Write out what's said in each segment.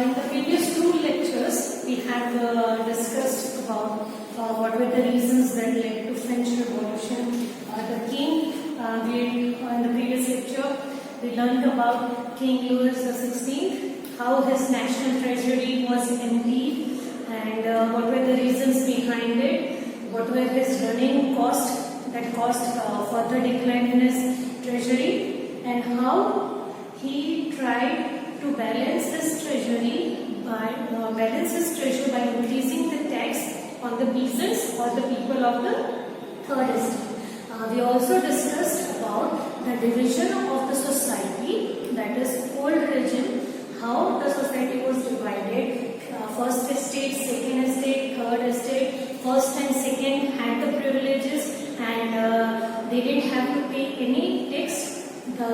In the previous two lectures, we have discussed about what were the reasons that led to French Revolution. The king, in the previous lecture, we learned about King Louis XVI, how his national treasury was emptied, and what were the reasons behind it, what were his running cost that caused further decline in his treasury, and how he tried to balance his treasury by increasing the tax on the peasants or the people of the third estate. We also discussed about the division of the society, that is old regime, how the society was divided. First estate, second estate, third estate. First and second had the privileges and they didn't have to pay any tax. The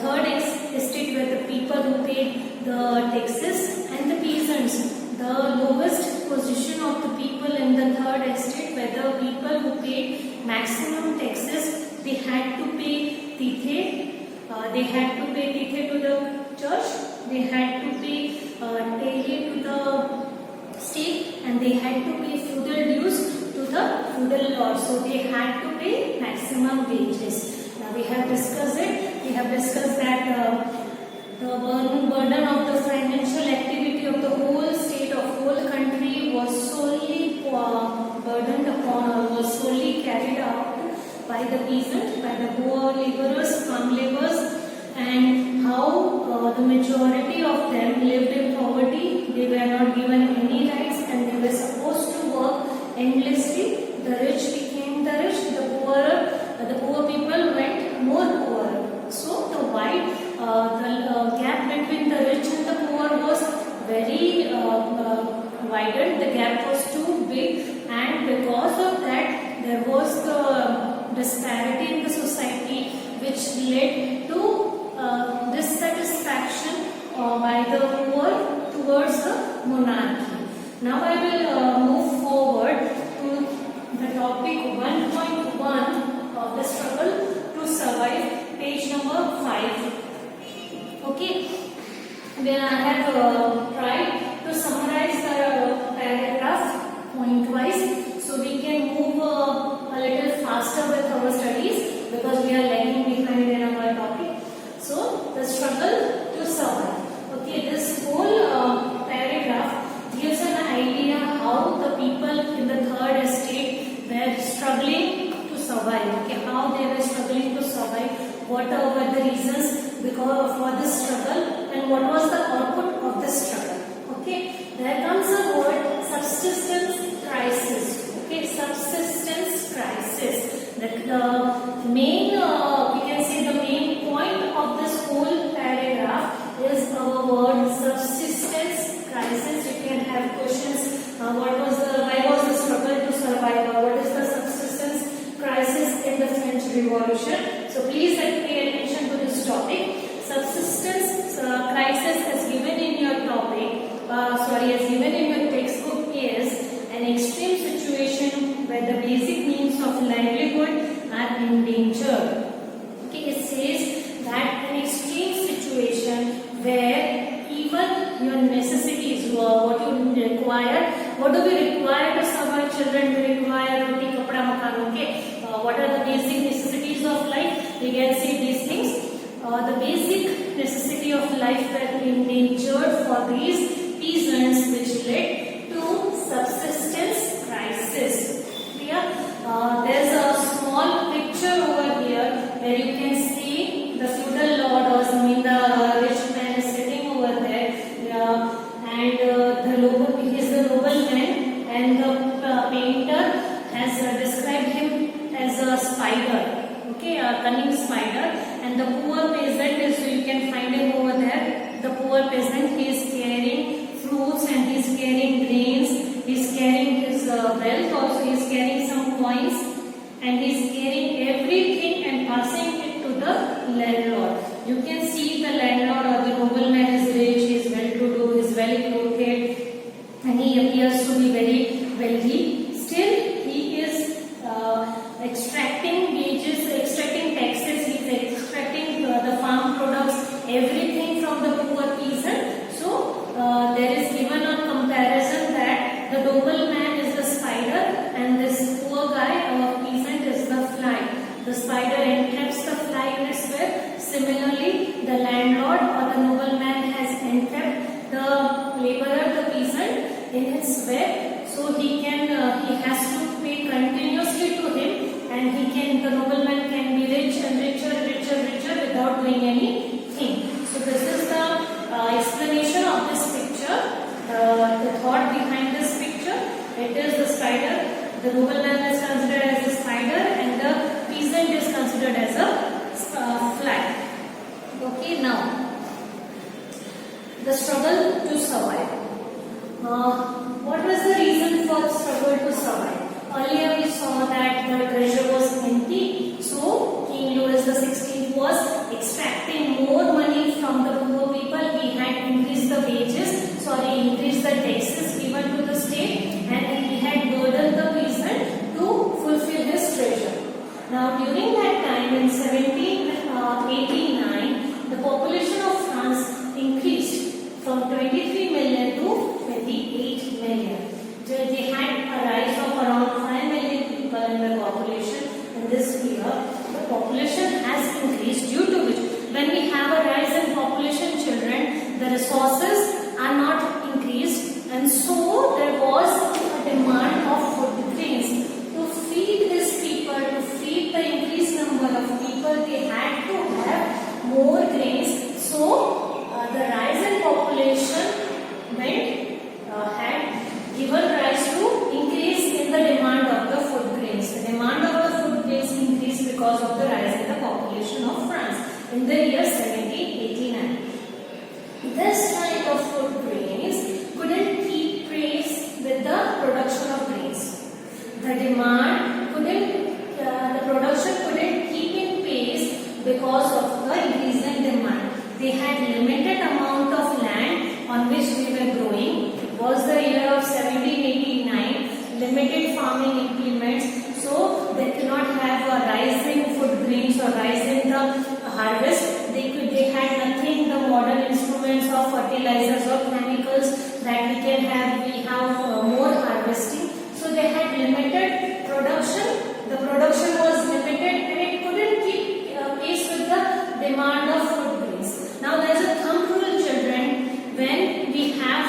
third estate were the people who paid the taxes, and the peasants. The lowest position of the people in the third estate were the people who paid maximum taxes. They had to pay tithe. They had to pay tithe to the church. They had to pay taille to the state, and they had to pay feudal dues to the feudal lord. So they had to pay maximum wages. Now we have discussed it. We have discussed that the burden of the financial activity of the whole state, of whole country, was solely burdened upon or was solely carried out by the peasant, by the poor laborers, farm laborers, and how the majority of them lived in poverty. They were not given any rights and they were supposed to work endlessly. The rich became the rich, the poor people went more poor. So the gap between the rich and the poor was very widened. The gap was too big, and because of that, there was the disparity in the society, which led to dissatisfaction by the poor towards the monarchy. Now I will move forward to the topic 1.1 of the struggle to survive, page number 5. Okay, then I have tried to summarize the paragraph point-wise, so we can move a little faster with our studies because we are lagging behind in our topic. So, the struggle to survive. Okay, this whole paragraph gives an idea how the people in the third estate were struggling to survive. Okay, how they were struggling to survive, what were the reasons for this struggle, and what was the output of this struggle. Okay, there comes a word, subsistence crisis. Okay, subsistence crisis. The main, we can say the main point of this whole paragraph is our word subsistence crisis. You can have questions. Why was the struggle to survive? What is the subsistence crisis in the French Revolution? So please pay attention to this topic. Subsistence crisis as given in your topic, as given in your textbook, is an extreme situation where the basic means of livelihood are endangered. Okay, it says that an extreme situation where even your necessities, what you require, what do we require to survive? Children, we require roti, kapda, makan. Okay, what are the basic necessities of life? We can say these things. The basic necessity of life were endangered for these peasants, which led to subsistence crisis. Clear? There's a small picture over here where you can see the feudal lord, or the rich man is sitting over there, and he is the nobleman, and the painter has described him as a spider. Okay, a cunning spider, and the poor peasant is, so you can find him over there. The poor peasant, he is carrying fruits peasant in his web, so he has to pay continuously to him, and the nobleman can be rich and richer without doing anything. So this is the explanation of this picture, the thought behind this picture. It is the spider. The nobleman is considered as a spider, and the peasant is considered as a fly. Okay, now the struggle to survive. What was the reason for the struggle to survive? Earlier we saw that the treasure was empty, so King Louis XVI was extracting more money from the poor people. He had increased the increased the taxes given to the state, and he had burdened the peasant to fulfill his treasure. Now during that time in 1789, the population of France increased from 23 million to 28 million. They had a rise of around 5 million people in the population in this year. The population has increased, due to which when we have a rise in population, children, the resources are not increased, and so there was a demand of food grains. To feed these people, to feed the increased number of people, they had to have more grains. So the rise in population had given rise to increase in the demand of the food grains. The demand of the food grains increased because of the rise in the population of France in the year 1789. This kind of food grains couldn't keep pace with the production of grains. The production couldn't keep in pace because of the increase in demand. They had limited amount of land on which we were growing. It was the year of 1789, limited farming implements, so they could not have a rise in food grains or rise in the harvest. They had nothing, the modern instruments of fertilizers or chemicals that we can have. We have more harvesting, so they had limited production. The production was limited, and it couldn't keep pace with the demand of food grains. Now there is a thumb rule, children. When we have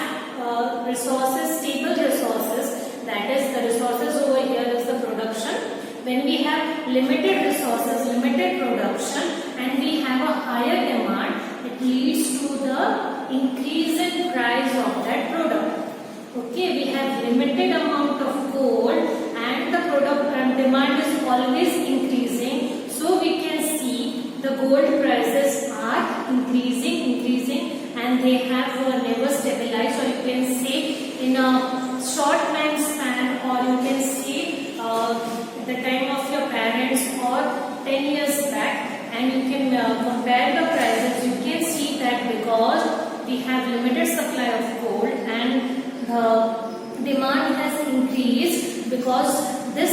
resources, stable resources, that is the resources over here is the production. When we have limited resources, limited production, and we have a higher demand, it leads to the increase in price of that product. Okay, we have limited amount of gold, and the product and demand is always increasing. So we can see the gold prices are increasing, and they have never stabilized. Or you can say in a short time span, or you can say the time of your parents or 10 years back, and you can compare the prices. You can see that because we have limited supply of gold and the demand has increased, because this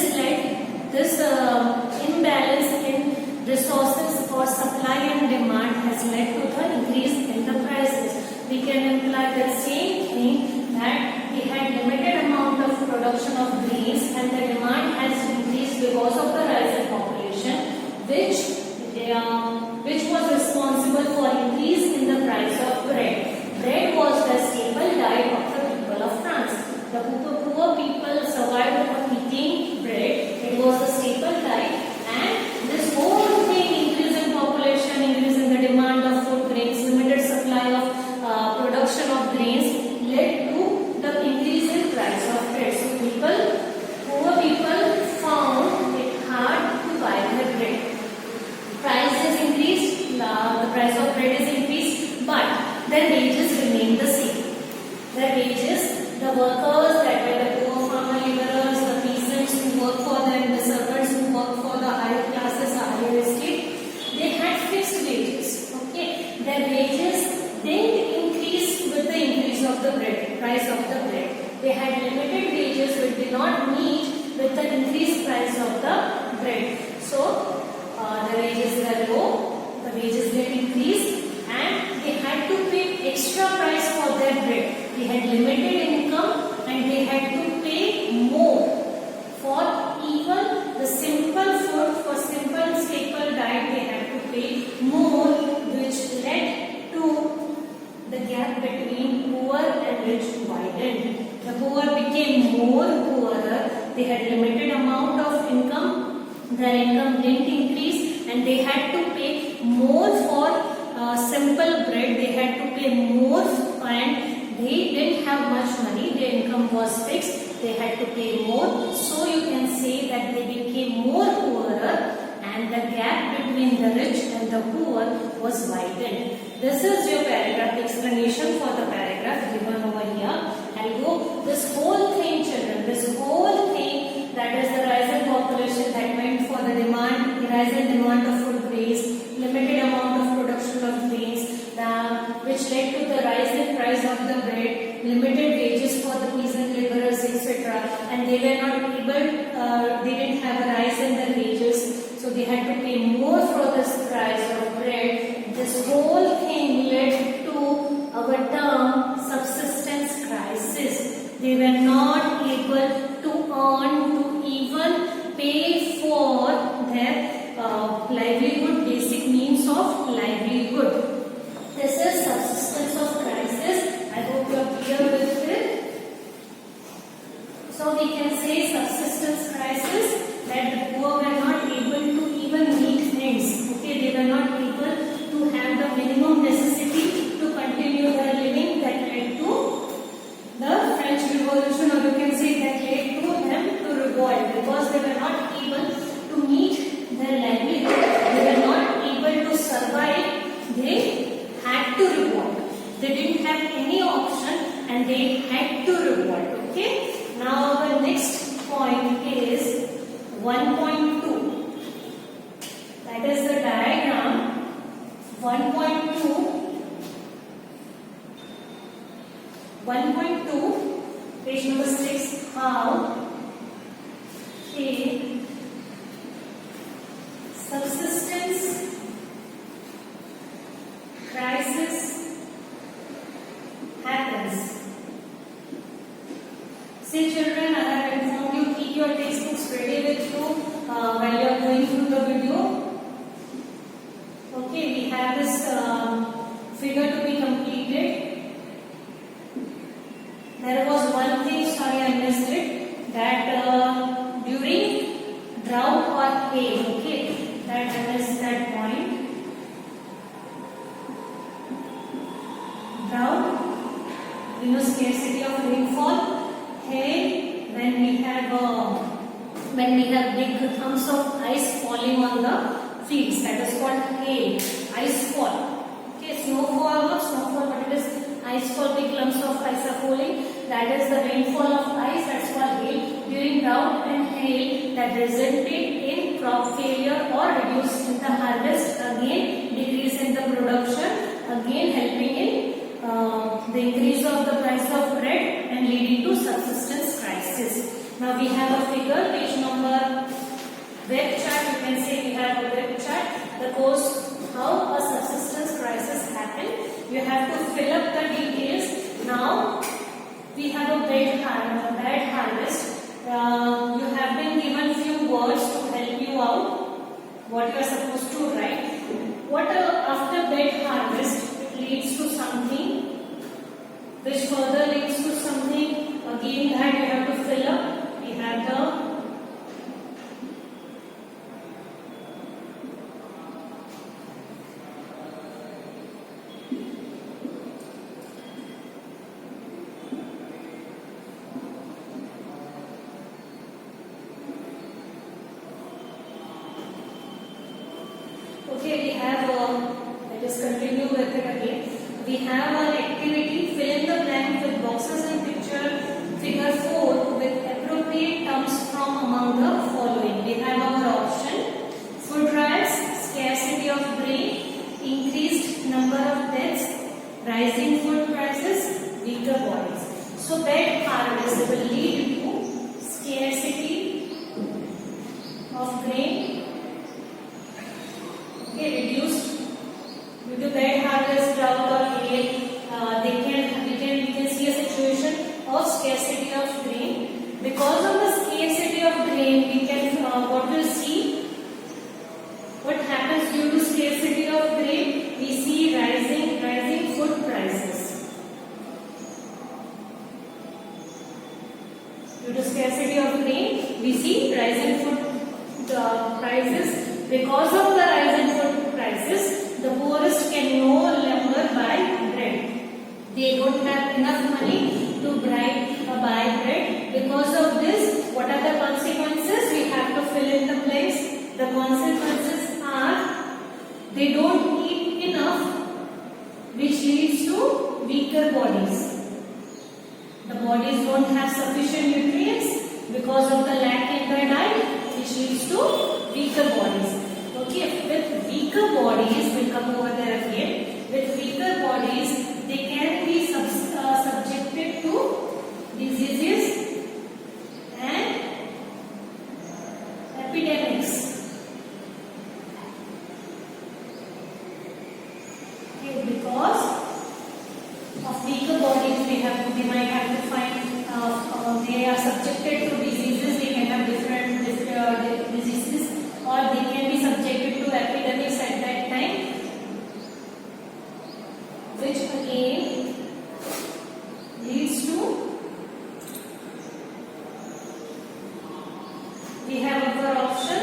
imbalance in resources or supply and demand has led to the increase in the prices. We can imply the same thing, that we had limited amount of production of grains and the demand has increased because of the rise in population, which was responsible for increase in the price of bread. Bread was the staple diet of the people of France. The poor people survived on eating bread. It was the staple diet, and this whole thing, increase in population, increase in the demand of food grains, limited supply of production of grains, led to the increase in price of bread. So poor people found it hard to buy the bread. Price is increased, the price of bread is increased, but their wages remain the same. Their wages, the workers, that were the poor farmer laborers, the peasants who work for them, the servants who work for the higher classes, higher estate, they had fixed wages. Okay, their wages didn't increase with the increase of the bread, price of the bread. They had limited wages which did not meet with the increased price of the bread. So the wages were low, the wages did increase, and they had to pay extra price for their bread. They had limited income and they had to pay more for even the simple food, for simple staple diet. They had to pay more, which led to the gap between poor and rich widening. widened. The poor became more poorer. They had limited amount of income. Their income didn't increase, and they had to pay more for simple bread. They had to pay more, and they didn't have much money. Their income was fixed. They had to pay more. So you can say that they became more poorer, and the gap between the rich and the poor was widened. This is your paragraph explanation for the paragraph given over here. I'll go this whole thing, children. This whole thing, that is the rise in population that meant for the demand, the rise in demand of food grains, limited amount of production of grains, which led to the rise in price of the bread, limited wages for the peasant laborers, etc. And they were not able, they didn't have a rise in their wages, so they had to pay more for this price of bread. This whole thing led to our term subsistence crisis. They were not able to earn, to even pay for their livelihood, basic means of livelihood. This is subsistence of crisis. I hope you are clear with it. So we can say subsistence crisis, that the poor were not able to even meet ends. Okay, they were not able to have the minimum necessity to continue their living. That led to the French Revolution, or you can say that led to them to revolt, because they were not able to meet their livelihood. They were not able to survive. They had to revolt. They didn't have any option, and they had to revolt. Okay. Now our next point is 1.2. That is the diagram 1.2. 1.2, page number 6. How a subsistence crisis happens. See, children, I have informed you, keep your textbooks ready with you while you are going through the video. Okay, we have this figure to be completed. There was one thing, sorry I missed it, that during drought or hail, okay, that I missed that point. Drought, scarcity of rainfall, hail, when we have big clumps of ice falling on the fields, that is called hail, ice fall. Okay, snowfall, but it is ice fall, big clumps of ice are falling, that is the rainfall of ice, that's called hail. During drought and hail, that resulted in crop failure or reduced in the harvest, again decrease in the production, again helping in the increase of the price of bread and leading to subsistence crisis. Now we have a figure, page number, web chart, you can say we have a web chart that goes how a subsistence crisis happened. You have to fill up the details. Now we have a bad harvest. You have been given few words to help you out what you are supposed to write. What after bad harvest, it leads to something, which further leads to something, again that you have to fill up. We have the let us continue with it again. We have an activity, fill in the blank with boxes and figure 4 with appropriate terms from among the following. We have our option, food riots, scarcity of grain, increased number of deaths, rising food prices, weaker bodies. So bad harvest will lead to scarcity of grain, reduced due to bad harvest, drought or hail, Due to scarcity of grain, we see rise in food prices. Because of the rise in food prices, the poorest can no longer buy bread. They don't have enough money to buy bread. Because of this, what are the consequences? We have to fill in the place. The consequences are they don't eat enough, which leads to weaker bodies. The bodies don't have sufficient nutrients because of the lack in their diet, which leads to weaker bodies. Okay, with weaker bodies, we'll come over there again. With weaker bodies, they can be subjected to diseases and epidemics. Okay, because of weaker bodies, they might have to find they are subjected to diseases. They can have different diseases, or they can be subjected to epidemics at that time, which again leads to, we have our option.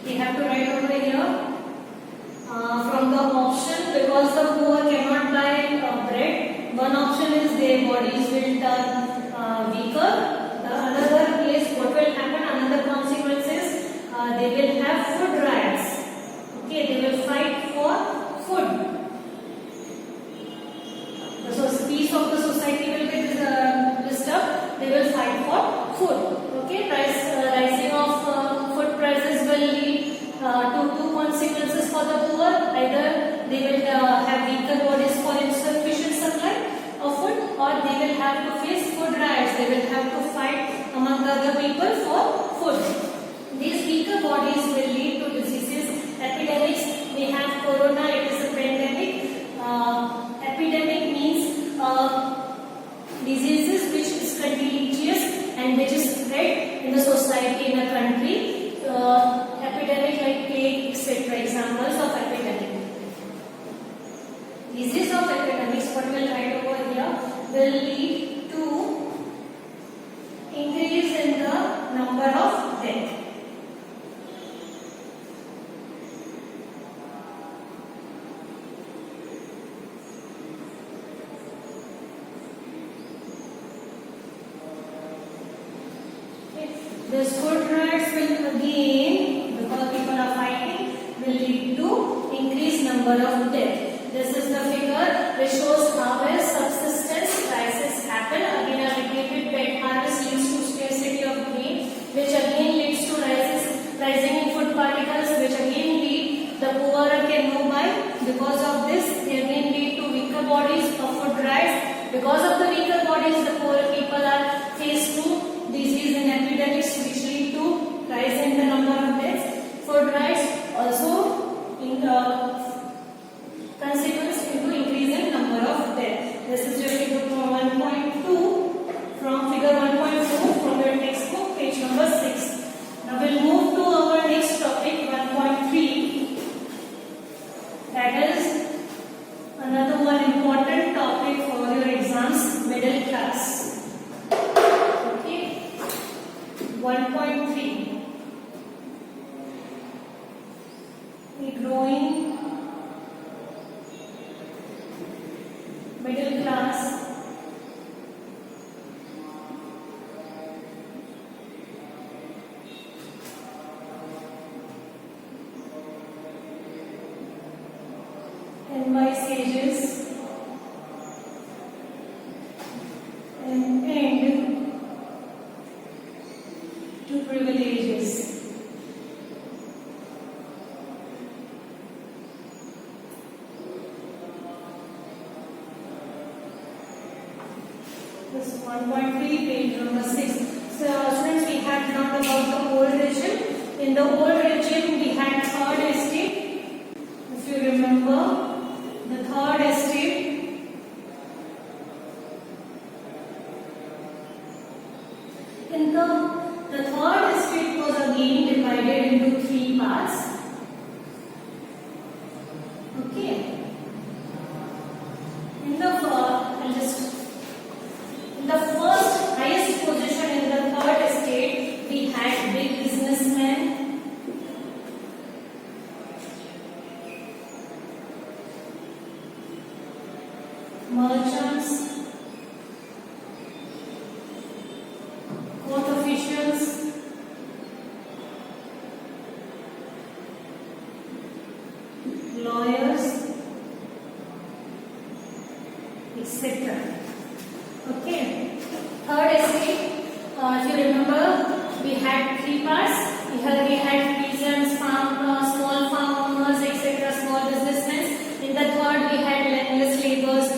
We have to write over here from the option, because the poor cannot buy bread. One option is their bodies will turn weaker. The another is what will happen. Another consequence is they will have food riots. Okay, they will fight for food. So peace of the society will be disturbed. They will fight for food. Okay, rising of food prices will lead to two consequences for the poor. Either they will have weaker bodies for insufficient supply of food, or they will have to face food riots. They will have to fight among the other people for food. These weaker bodies will lead to diseases, epidemics. We have corona, it is a pandemic. Epidemic means diseases which is contagious and which is spread in the society, in a country. Epidemic like plague, etc. Examples of epidemic. Disease of epidemics, what will write over here, will lead to increase in the number of death. This food riots will again, because people are fighting, will lead to increased number of death. This is the figure which shows how a subsistence crisis happen. Again, a repeated bed harvest leads to scarcity of grain, which again leads to rising in food particles, which again lead the poorer can no buy. Because of this, they again lead to weaker bodies of food riots. Because of the weaker bodies, the poorer people are faced to disease and epidemics, which lead to rise in the number of deaths. Food riots also in consequence into increase in number of deaths. This is your figure 1.2 from figure 1.2 from your textbook, page number 6. Now we'll move to our next topic, 1.3. That is another one important topic for your exams, middle class. 1.3, a growing middle class in my stages and end to privileges. This 1.3, page number 6. So students, we had learned about the old regime. In the old regime, we had third estate. If you remember, the third estate. In the third estate was again divided into 3 parts. Okay. In the first highest etc. Okay. Third estate, if you remember, we had three parts. Here we had peasants, small farm owners, etc., small businessmen. In the third, we had landless laborers,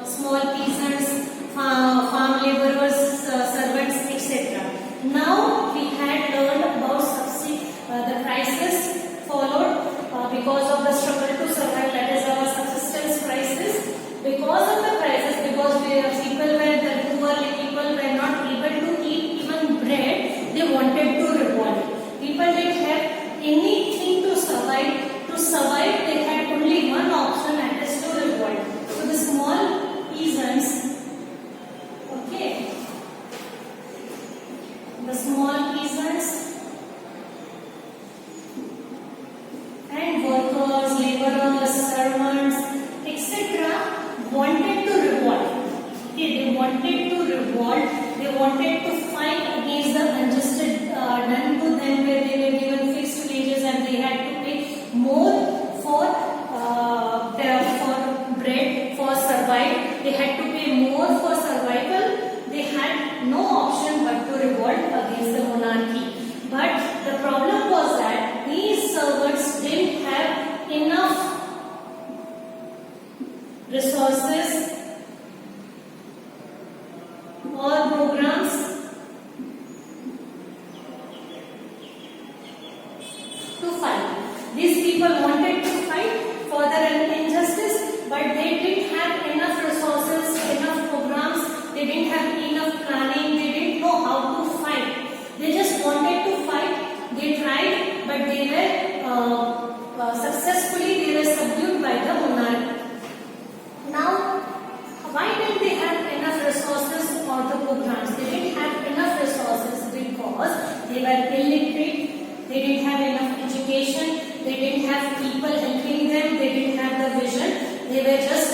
small peasants, farm laborers, servants, etc. Now we had learned about the crisis followed because of the struggle to survive, that is our subsistence crisis. Because of the crisis, because the poor people were not able to eat even bread, they wanted to revolt. People didn't have anything to survive. To survive, they had only one option, that is to revolt. So the small peasants, okay, the small peasants and workers, laborers, servants, etc. wanted to revolt. Okay, they wanted to revolt. They wanted to fight against the injustice done to them, where they were given fixed wages and they had to pay more for bread, for survive. They had to pay more for survival. They had no option but to revolt against the monarchy. But the problem was that these servants didn't have enough resources or programs to fight. These people wanted to fight for their injustice, but they didn't have enough resources, enough programs, they didn't have enough planning, they didn't know how to fight. They just wanted to fight. They tried, but they were successfully they were subdued by the monarchy. Now, why didn't they have enough resources for the programs? They didn't have enough resources because they were illiterate, they didn't have enough education, they didn't have people helping them, they didn't have the vision. They were just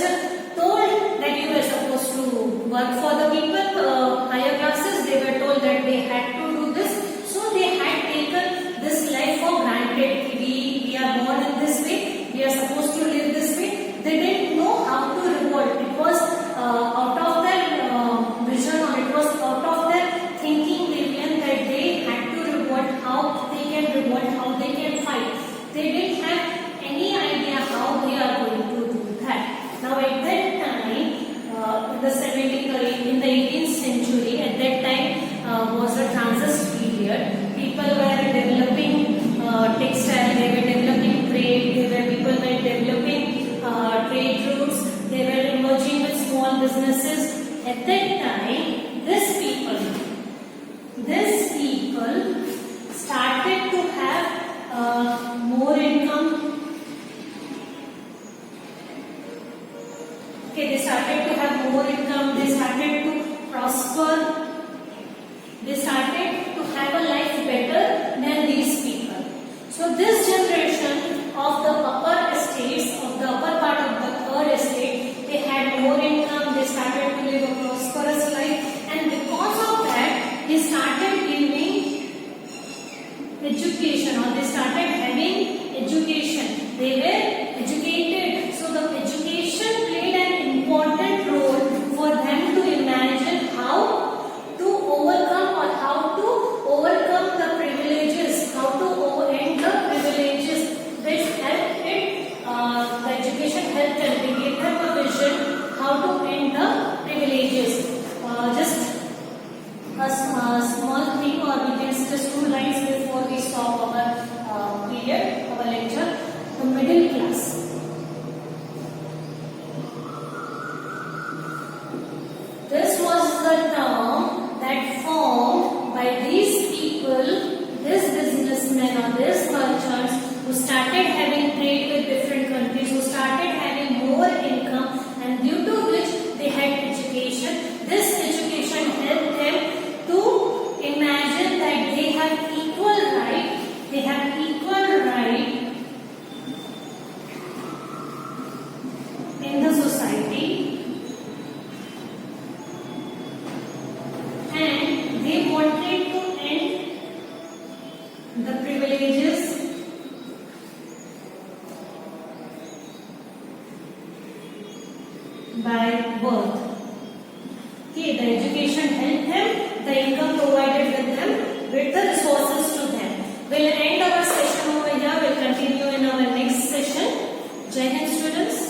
told that you were supposed to work for the people, higher classes. They were told that they had to do this. So they had taken this life for granted. We are born in this way, we are supposed to live this way. They didn't know how to revolt. It was out of their vision, or it was out of their thinking. They learned that they had to revolt, how they can revolt, how they can fight. They didn't have any idea how they are going to do that. Now at that time, in the 18th century, at that time was a transit period. People were developing textile, they were developing trade, people were developing trade routes, they were emerging with small businesses. At that time, these people started to have more income. Okay, they started to have more income, they started to prosper, they started to have a life better than these people. So this generation of the upper estates, of the upper part of the third estate, they had more income, they started to live a prosperous life, and because of that, they started giving education, or they started having education. They were educated. So the education played an important role for them to imagine how to overcome, or how to overcome the privileges, how to end the privileges. This helped it, the education helped them. They gave them a vision how to end the privileges. Just a small thing, or we can just 2 lines before we stop our period, our lecture. The middle class. This was the term that formed by these people, these businessmen or these merchants, who started having trade with different countries, who started having more income, and due to which they had education. This education helped them to imagine that they have equal right, in the society, and they wanted to end the privileges by birth. Okay, the education helped them, the income provided with them, with the resources to them. We'll end our session over here. We'll continue in our next session. Jai Hind students.